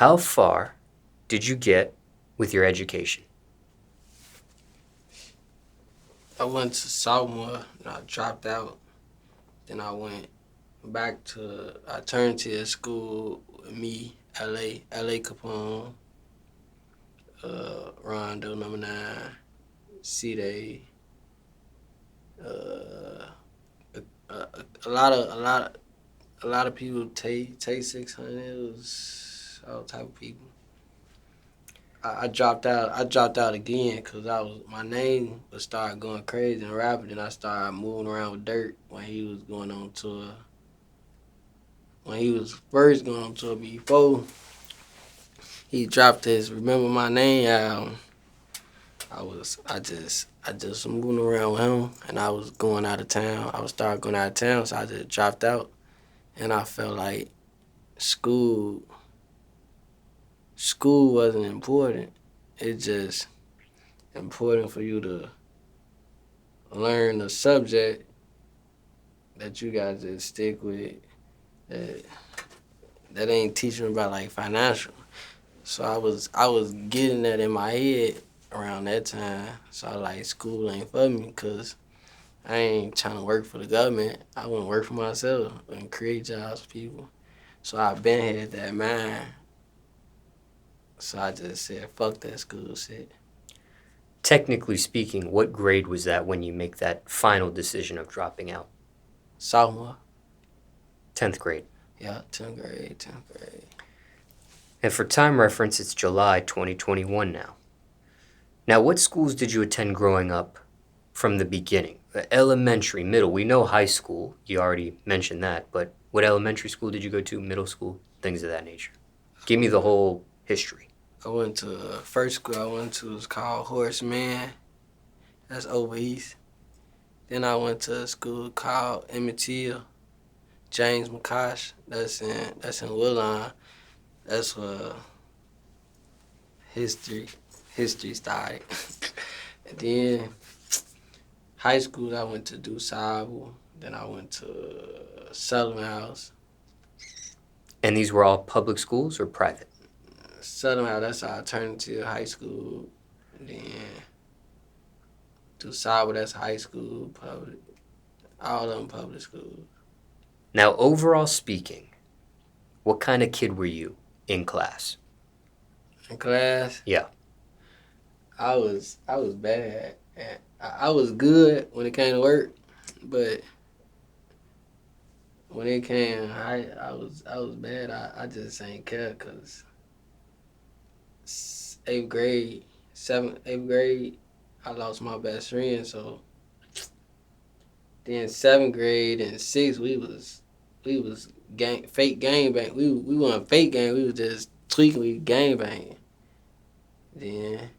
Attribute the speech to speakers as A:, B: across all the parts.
A: How far did you get with your education?
B: I went to sophomore and I dropped out. Then I went I turned to a school with me, LA Capone, Rondo number 9, C-Day, uh, a lot of people take 600. It was all type of people. I dropped out. I dropped out again because my name was start going crazy and rapping. And I started moving around with Durk when he was going on tour. When he was first going on tour before he dropped his "Remember My Name" album, I just moving around with him, and I was going out of town. I was starting going out of town, so I just dropped out, and I felt like school wasn't important. It's just important for you to learn a subject that you got to stick with that ain't teaching about like financial. So I was getting that in my head around that time. So I like school ain't for me because I ain't trying to work for the government. I want to work for myself and create jobs for people. So I been had that mind. So I just said, fuck that school shit.
A: Technically speaking, what grade was that when you make that final decision of dropping out?
B: Sophomore.
A: 10th grade.
B: Yeah, 10th grade.
A: And for time reference, it's July 2021 now. Now, what schools did you attend growing up from the beginning? Elementary, middle, we know high school, you already mentioned that, but what elementary school did you go to, middle school, things of that nature? Give me the whole history.
B: I went to first school I went to was called Horseman. That's over east. Then I went to a school called Emmett Till, James McCosh. That's in Woodlawn. That's where history started. And then high school I went to DuSable. Then I went to Southern House.
A: And these were all public schools or private?
B: Southern House, that's our alternative high school. Then DuSable, that's high school, public. All of them public schools.
A: Now, overall speaking, what kind of kid were you in class?
B: In class?
A: Yeah.
B: I was bad. I was good when it came to work, but when it came, I was bad. I just ain't care because 8th grade, 8th grade, I lost my best friend. So then 7th grade and 6th, we was fake gang bang. We weren't fake gang. We was just tweaking. We gang banging. Then,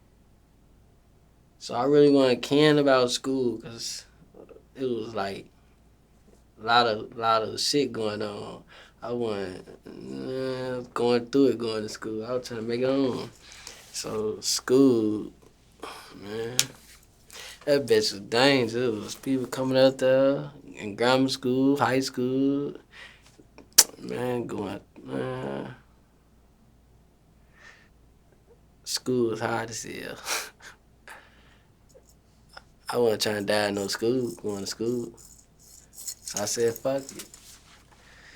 B: so I really wasn't caring about school because it was like a lot of shit going on. I wasn't going through it, going to school. I was trying to make it on. So school, man, that bitch was dangerous. It was people coming out there in grammar school, high school, man, school was hard to sell. I wasn't trying to die in no school, going to school. So I said, fuck it.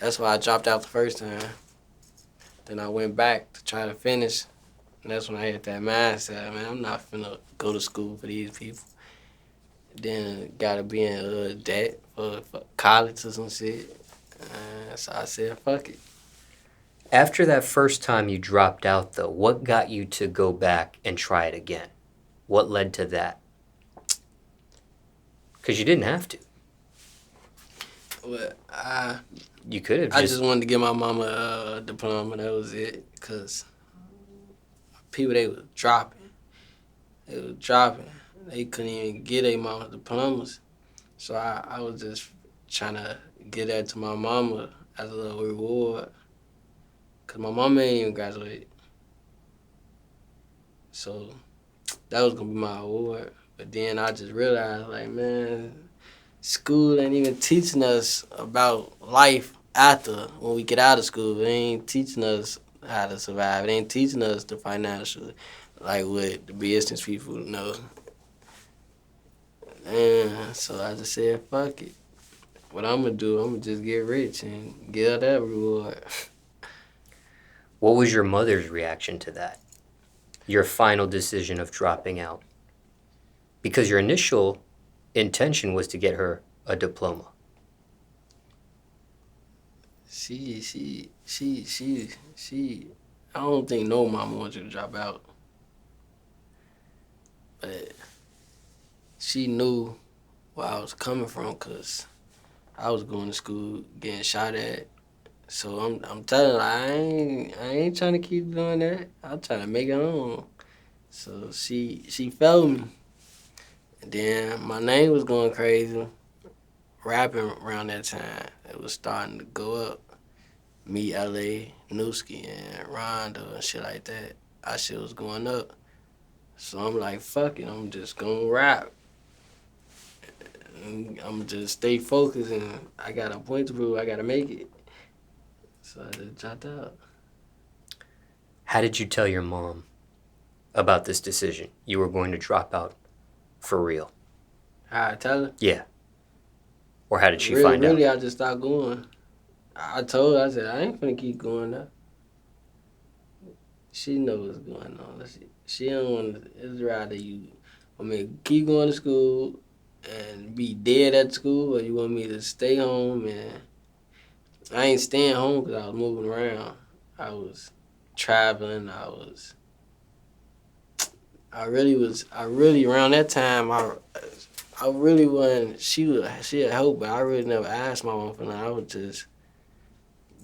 B: That's why I dropped out the first time. Then I went back to try to finish. And that's when I had that mindset, man, I'm not finna go to school for these people. Then gotta be in debt for college or some shit. So I said, fuck it.
A: After that first time you dropped out, though, what got you to go back and try it again? What led to that? Because you didn't have to.
B: Well,
A: you could have
B: I just wanted to get my mama a diploma, that was it. Because people, they was dropping. They couldn't even get their mama diplomas. So I was just trying to get that to my mama as a little reward. Because my mama ain't even graduated. So that was going to be my award. But then I just realized, like, man, school ain't even teaching us about life after when we get out of school. It ain't teaching us how to survive. It ain't teaching us the financial, like what the business people know. And so I just said, fuck it. What I'm gonna do, I'm gonna just get rich and get her that reward.
A: What was your mother's reaction to that? Your final decision of dropping out? Because your initial intention was to get her a diploma.
B: She. I don't think no mama wants you to drop out, but she knew where I was coming from, cause I was going to school getting shot at. So I'm telling her, I ain't trying to keep doing that. I'm trying to make it on. So she felt me. And then my name was going crazy. Rapping around that time, it was starting to go up. Me, LA, Newski, and Rondo and shit like that. Our shit was going up. So I'm like, fuck it, I'm just gonna rap. And I'm just stay focused, and I got a point to prove, I gotta make it. So I just dropped out.
A: How did you tell your mom about this decision? You were going to drop out for real?
B: How I tell her?
A: Yeah. Or how did she find out?
B: Really, I just stopped going. I told her, I said, I ain't finna keep going now. She knows what's going on. She don't want to, it's rather you want me to keep going to school and be dead at school, or you want me to stay home. And I ain't staying home because I was moving around. I was traveling. I really around that time, I really wasn't, she had hope, but I really never asked my mom for nothing. I was just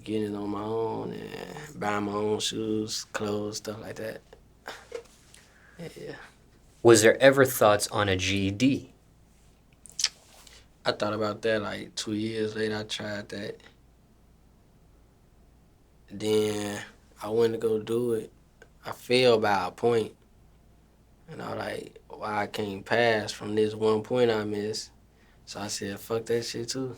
B: getting on my own and buying my own shoes, clothes, stuff like that. Yeah.
A: Was there ever thoughts on a GED?
B: I thought about that like 2 years later. I tried that. Then I went to go do it. I failed by a point. And I was like, why I can't pass from this one point I missed. So I said, fuck that shit too.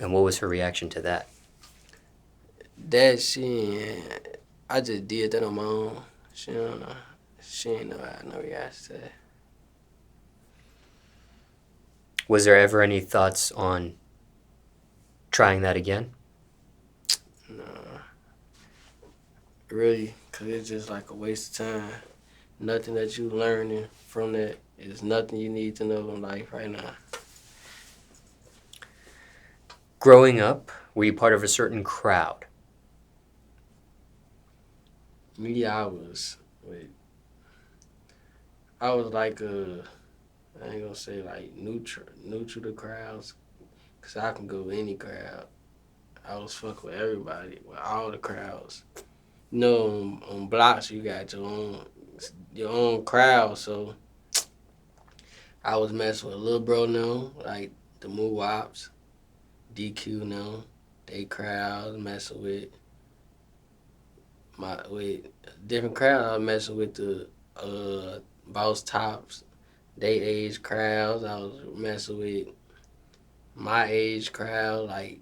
A: And what was her reaction to that?
B: That shit, I just did that on my own. She don't know. She ain't know I had no reaction to that.
A: Was there ever any thoughts on trying that again?
B: No. Really, because it's just like a waste of time. Nothing that you learning from that is nothing you need to know in life right now.
A: Growing up, were you part of a certain crowd?
B: Me, I was like I ain't gonna say like neutral to crowds, cause I can go with any crowd. I was fucking with everybody, with all the crowds. You know, on blocks you got your own crowd, so I was messing with Lil Bro now, like the Moo Wops, DQ now, they crowds messing with different crowds. I was messing with the Boss Tops, they age crowds. I was messing with my age crowd, like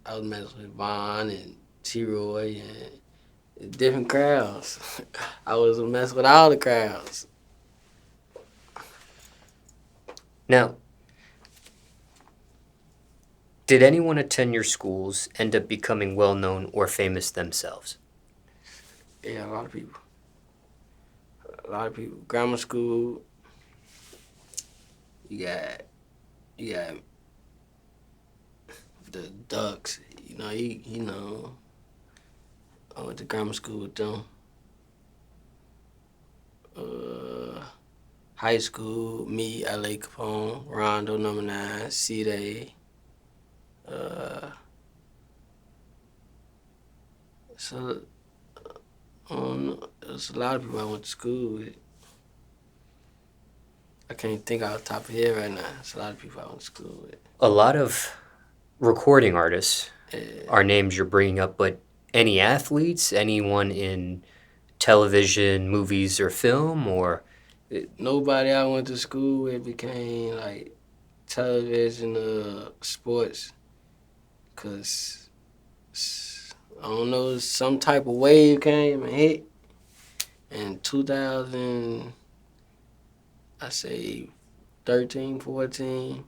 B: I was messing with Vaughn and T-Roy and different crowds. I was messing with all the crowds.
A: Now, did anyone attend your schools end up becoming well-known or famous themselves?
B: Yeah, a lot of people. Grammar school, you got the Ducks. You know, he know. I went to grammar school with them. High school, me, LA Capone, Rondo #9, C-Day. So, there's a lot of people I went to school with. I can't think off the top of the head right now. There's a lot of people I went to school with.
A: A lot of recording artists
B: Yeah.
A: are names you're bringing up, but any athletes, anyone in television, movies, or film, or
B: Nobody I went to school with became like television sports, cause I don't know, some type of wave came and hit in 2000, I say 13, 14.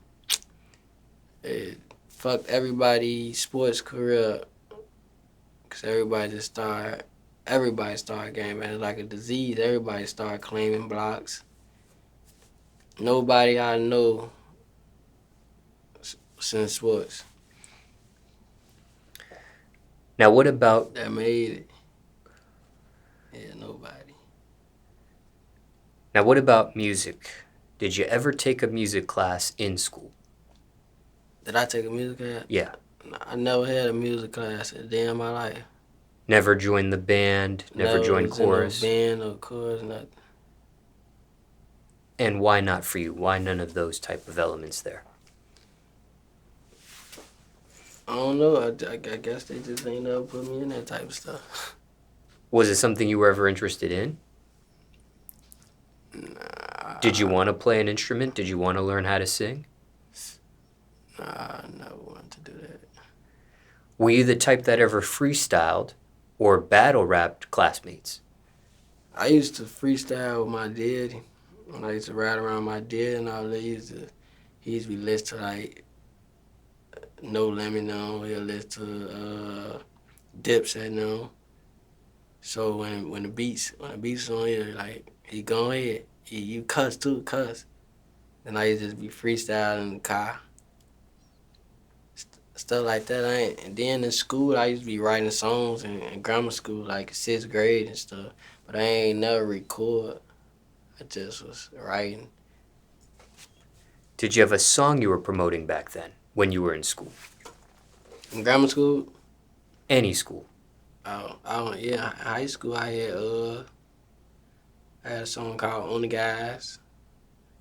B: It fucked everybody's sports career up. Because everybody started getting bad. It's like a disease. Everybody started claiming blocks. Nobody I know since sports
A: Now, what about
B: that made it. Yeah, nobody.
A: music? Did you ever take a music class in school?
B: Did I take a music class?
A: Yeah.
B: I never had a music class a day in my life.
A: Never joined the band, never joined
B: was
A: chorus.
B: in no band or chorus, nothing.
A: And why not for you? Why none of those type of elements there?
B: I don't know. I guess they just ain't never put me in that type of stuff.
A: Was it something you were ever interested in?
B: Nah.
A: Did you want to play an instrument? Did you want to learn how to sing?
B: Nah, I never wanted to do that.
A: Were you the type that ever freestyled or battle rapped classmates?
B: I used to freestyle with my dad. When I used to ride around my dad and all that, he used to be listening to like No Limit on. He'll listen to Dipset on. So when the beats on here, like he go ahead, you cuss too, cuss. Then I used to just be freestyling in the car. Stuff like that. And then in school, I used to be writing songs in grammar school, like 6th grade and stuff. But I ain't never record. I just was writing.
A: Did you have a song you were promoting back then when you were in school?
B: In grammar school?
A: Any school?
B: Yeah. High school, I had a song called On the Guys.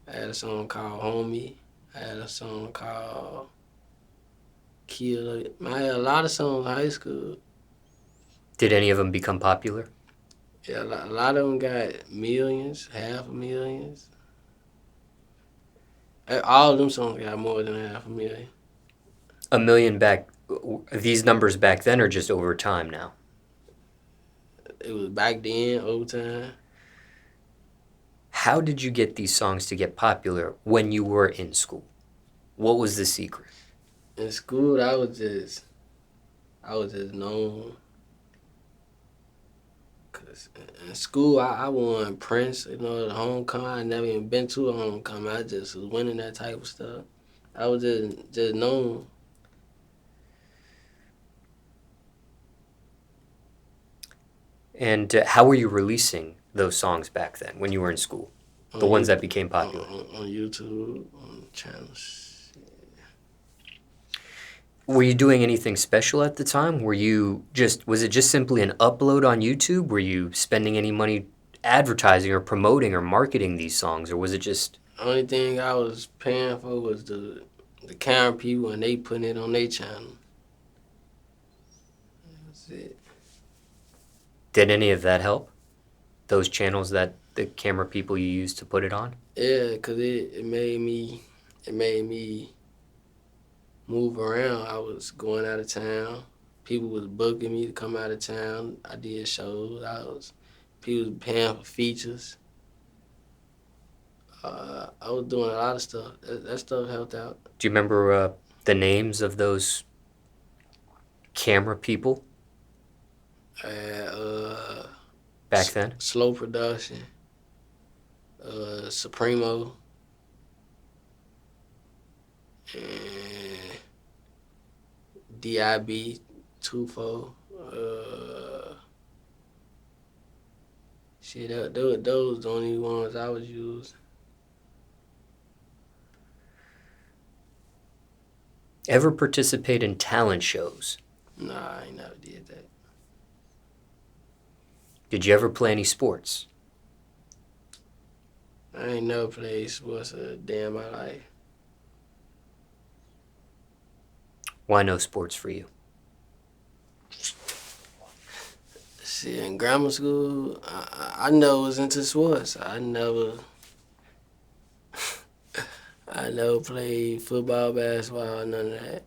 B: I had a song called Homie. I had a song called Kill. I had a lot of songs in high school.
A: Did any of them become popular?
B: Yeah, a lot of them got millions, half a millions. All of them songs got more than half a million.
A: A million back, these numbers back then are just over time now.
B: It was back then, over time.
A: How did you get these songs to get popular when you were in school? What was the secret?
B: In school, I was just known. Cause in school, I won Prince, the homecoming. I never even been to a homecoming. I just was winning that type of stuff. I was just known.
A: And how were you releasing those songs back then when you were in school? The ones that became popular?
B: On YouTube, on channels.
A: Were you doing anything special at the time? Was it just simply an upload on YouTube? Were you spending any money advertising or promoting or marketing these songs, or was it just...
B: Only thing I was paying for was the camera people, and they putting it on their channel. That's it.
A: Did any of that help? Those channels that the camera people you used to put it on?
B: Yeah, cause it made me move around. I was going out of town. People was booking me to come out of town. I did shows. People was paying for features. I was doing a lot of stuff. That stuff helped out.
A: Do you remember the names of those camera people back then?
B: Slow Production, Supremo, and DIB 24. Those the only ones I was using.
A: Ever participate in talent shows?
B: Nah, I ain't never did that.
A: Did you ever play any sports?
B: I ain't never played sports a day in my life.
A: Why no sports for you?
B: Shit, in grammar school, I never was into sports. I never played football, basketball, none of that.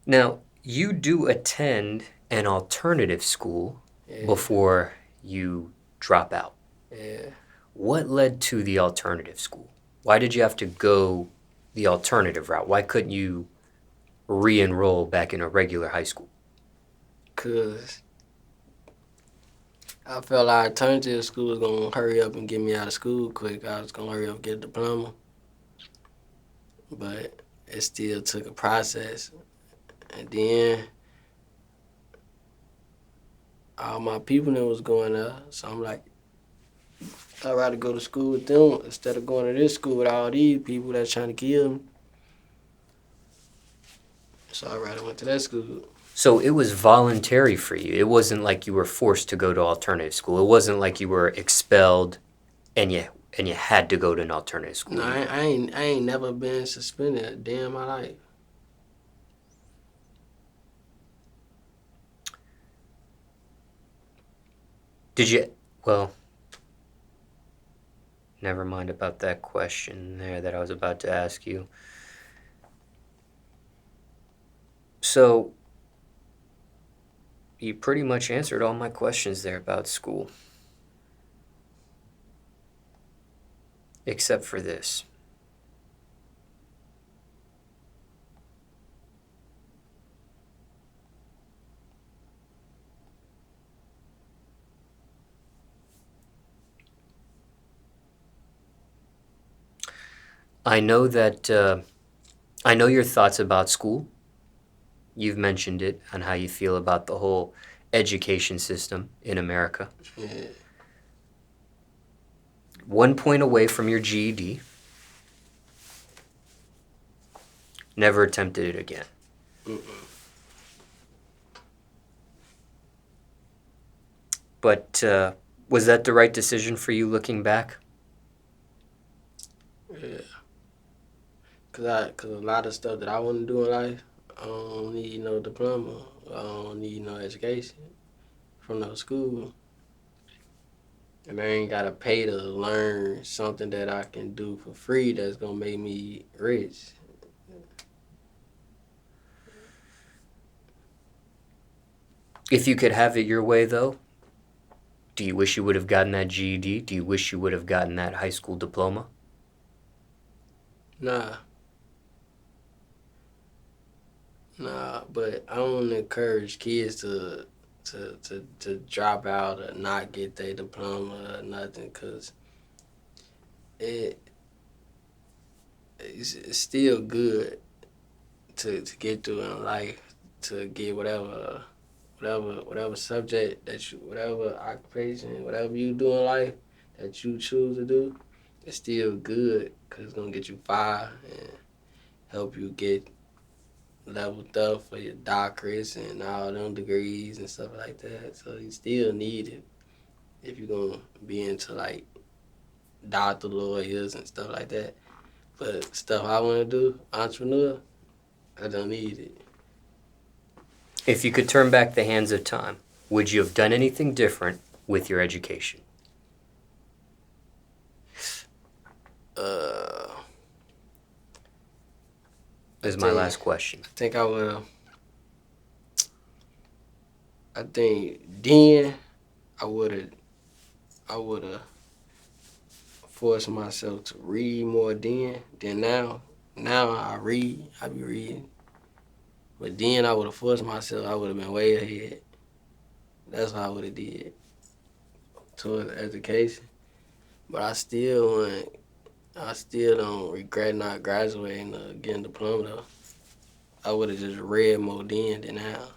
A: Now, You do attend an alternative school
B: Yeah.
A: before you drop out.
B: Yeah.
A: What led to the alternative school? Why did you have to go the alternative route? Why couldn't you re-enroll back in a regular high school?
B: Cause I felt like alternative school was gonna hurry up and get me out of school quick. I was gonna hurry up and get a diploma. But it still took a process. And then all my people that was going there. So I'm like, I'd rather go to school with them instead of going to this school with all these people that's trying to kill me. So I'd rather went to that school.
A: So it was voluntary for you. It wasn't like you were forced to go to alternative school. It wasn't like you were expelled and you had to go to an alternative school.
B: No, I ain't never been suspended a day in my life.
A: Did you, well, never mind about that question there that I was about to ask you. So, you pretty much answered all my questions there about school. Except for this. I know that, I know your thoughts about school. You've mentioned it on how you feel about the whole education system in America.
B: Yeah.
A: 1 point away from your GED. Never attempted it again.
B: Mm-mm.
A: But was that the right decision for you looking back?
B: Yeah. Cause a lot of stuff that I want to do in life, I don't need no diploma. I don't need no education from no school. And I ain't gotta pay to learn something that I can do for free that's gonna make me rich.
A: If you could have it your way, though, do you wish you would have gotten that GED? Do you wish you would have gotten that high school diploma?
B: Nah. Nah, but I don't encourage kids to drop out or not get their diploma or nothing, cause it's still good to get through in life, to get whatever subject that you, whatever occupation, whatever you do in life that you choose to do, it's still good because it's gonna get you far and help you get leveled up for your doctorates and all them degrees and stuff like that. So you still need it if you're gonna be into like doctor lawyers and stuff like that. But stuff I wanna do, entrepreneur, I don't need it.
A: If you could turn back the hands of time, would you have done anything different with your education? This is my last question.
B: I think I will. I think then I would have forced myself to read more then than now. Now I read, I be reading. But then I would have forced myself, I would have been way ahead. That's what I would have did towards education. But I still don't regret not graduating or getting a diploma though. I would have just read more then than now.